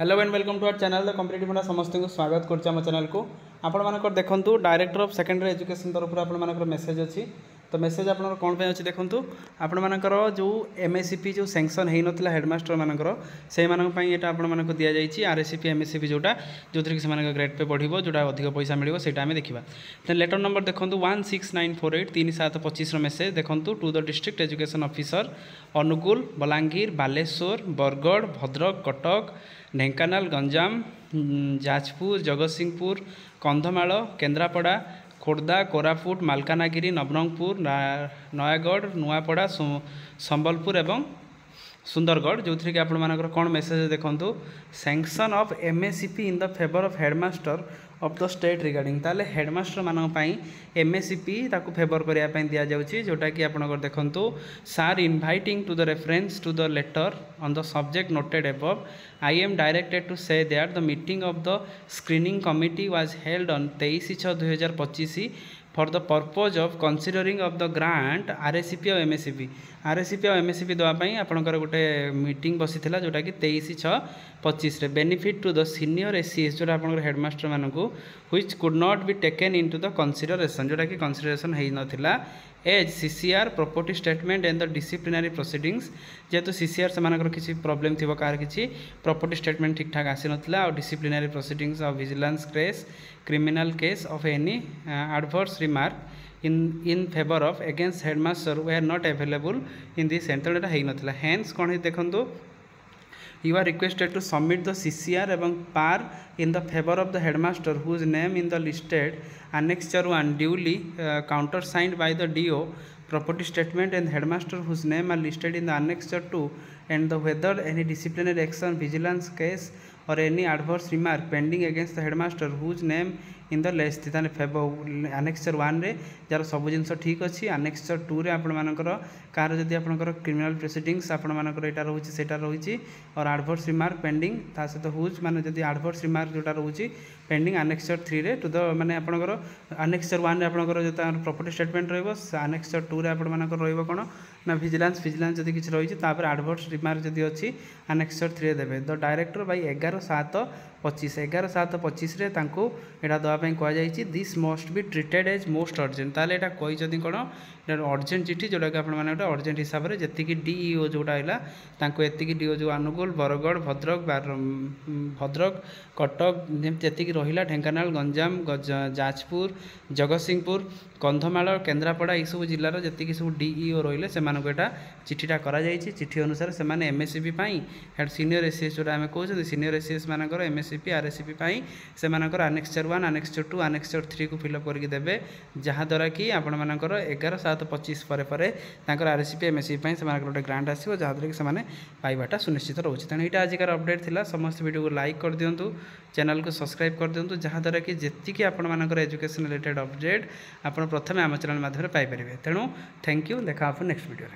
Hello and welcome to our channel the competitive India समस्त को स्वागत करछि हम चैनल को आपण मानकर देखंतु डायरेक्टर ऑफ सेकेंडरी एजुकेशन तरफ आपण मानकर मेसेज अछि तो मेसेज आपण कोन पे अछि देखंतु आपण मानकर जो एमएससीपी जो सैंक्शन हेइ नथिला हेडमास्टर मानकर से मानक पई एटा आपण मानक दिया जाइछि आरएससीपी एमएससीपी जोटा जोथि कि मानक ग्रेड पे बढ़िबो जोटा अधिक पैसा मिलिबो सेटा हमें देखिबा देन लेटर नंबर देखंतु 16948 3725 रो मेसेज देखंतु to the district education officer Angul Balangir Baleshwar Bargarh Bhadrak Cuttack Dhenkanal Ganjam Jajpur Jagatsinghpur Kandhamal Kendrapara Khordha Koraput Malkangiri Nabarangpur Nayagarh Nuapada Sambalpur एवं सुंदरगढ़ जो थी कि आपण मानकर कौन मेसेज देखंतु sanction of MSCP in the favour of headmaster of the state regarding ताले हेडमास्टर मानक पई एमएससीपी ताकू फेवर करिया पई दिया जाउची जोटा कि आपनकर देखंतु sir inviting to the reference to the letter on the subject noted above I am directed to say that the meeting of the screening committee was held on 23/6/2025 for the purpose of considering of the grant RSCP और MSCP और MSCP देवाई आपंकर गोटे meeting बसी जोटा कि 23/6/25 benefit to the senior SCS जोटा आप हेडमास्टर मानक which could not be taken into the consideration जोटा कि कंसीडरेशन हो नाला as CCR property statement and the disciplinary proceedings जेहेतु सीसीआर से किसी प्रॉब्लम थी कार किसी प्रॉपर्टी स्टेटमेंट ठीक ठाक आसी नाला और disciplinary proceedings of vigilance case criminal case of any adverse remark in favour of against headmaster we are not available in this centre एटा है नाला हेन्स कौन देखो you are requested to submit the CCR एवं PAR in the favor of the headmaster whose name in the listed annexure 1 duly countersigned by the DO property statement and headmaster whose name are listed in the annexure 2 and the whether any disciplinary action vigilance case or any adverse remark pending against the headmaster whose name in the लेस्ट ताने annexure 1 रे jar सब जिनस ठीक अच्छी annexure 2 रे आपण मानकर car जदि आपनकर क्रिमिनल प्रोसीडिंग्स आपण मानकर एटा रहउची सेटा रहउची और एडवर्स रिमार्क पेंडिंग ता सहित हुज माने जदि एडवर्स रिमार्क जोटा रहउची पेंडिंग annexure 3 रे टू द माने आपनकर annexure 1 रे आपनकर जता प्रॉपर्टी स्टेटमेंट रहइबो annexure 2 रे आपण मानकर रहइबो कोन ना विजिलेंस जदि किछ रहिछि तापर एडवर्स रिमार्क जदि अछि annexure 3 रे देबे द डायरेक्टर बाय 11/7/25 11/7/25 रे तांको एटा दवाई कहुई this must be treated as most urgent ताले एटा कही कौन अर्जेंट चिठी जोटा कि आप अर्जेंट हिसाब से जी डीईओ जोटा है एति डीओ जो अनुगुल बरगढ़ भद्रक कटक जी रहा ढेंकानाल गंजाम जाजपुर जगतसिंहपुर कंधमाल केन्द्रापड़ा यू सब जिलार जी सब डीईओ रही से चिठीटा कर चिठी अनुसार से एमएससीपी हेड सीनियर एससीएस जोटा आम कहते सीनियर एससीएस मानकर एमएससीपी आरएससीपी से annexure 1 annexure 2 annexure 3 को फिलअप करके देवे जहाँद्वारा कि आपण मानकर 11/7/25 पर आरएससीपी एमएससीपी से गोटे ग्रांट आसो जहाँद्वारा कि से पाइबाटा सुनिश्चित रोचे तेणु यहाँ आजिकार अपडेट थिला समस्त वीडियो को लाइक कर दिंतु चैनल को सब्सक्राइब कर दिंतु जहाँद्वारा कि जी आपर एजुकेशन रिलेटेड अपडेट आप प्रथम आम चैनल माध्यम पाइपर तेणु थैंक यू देखा नेक्स्ट वीडियो।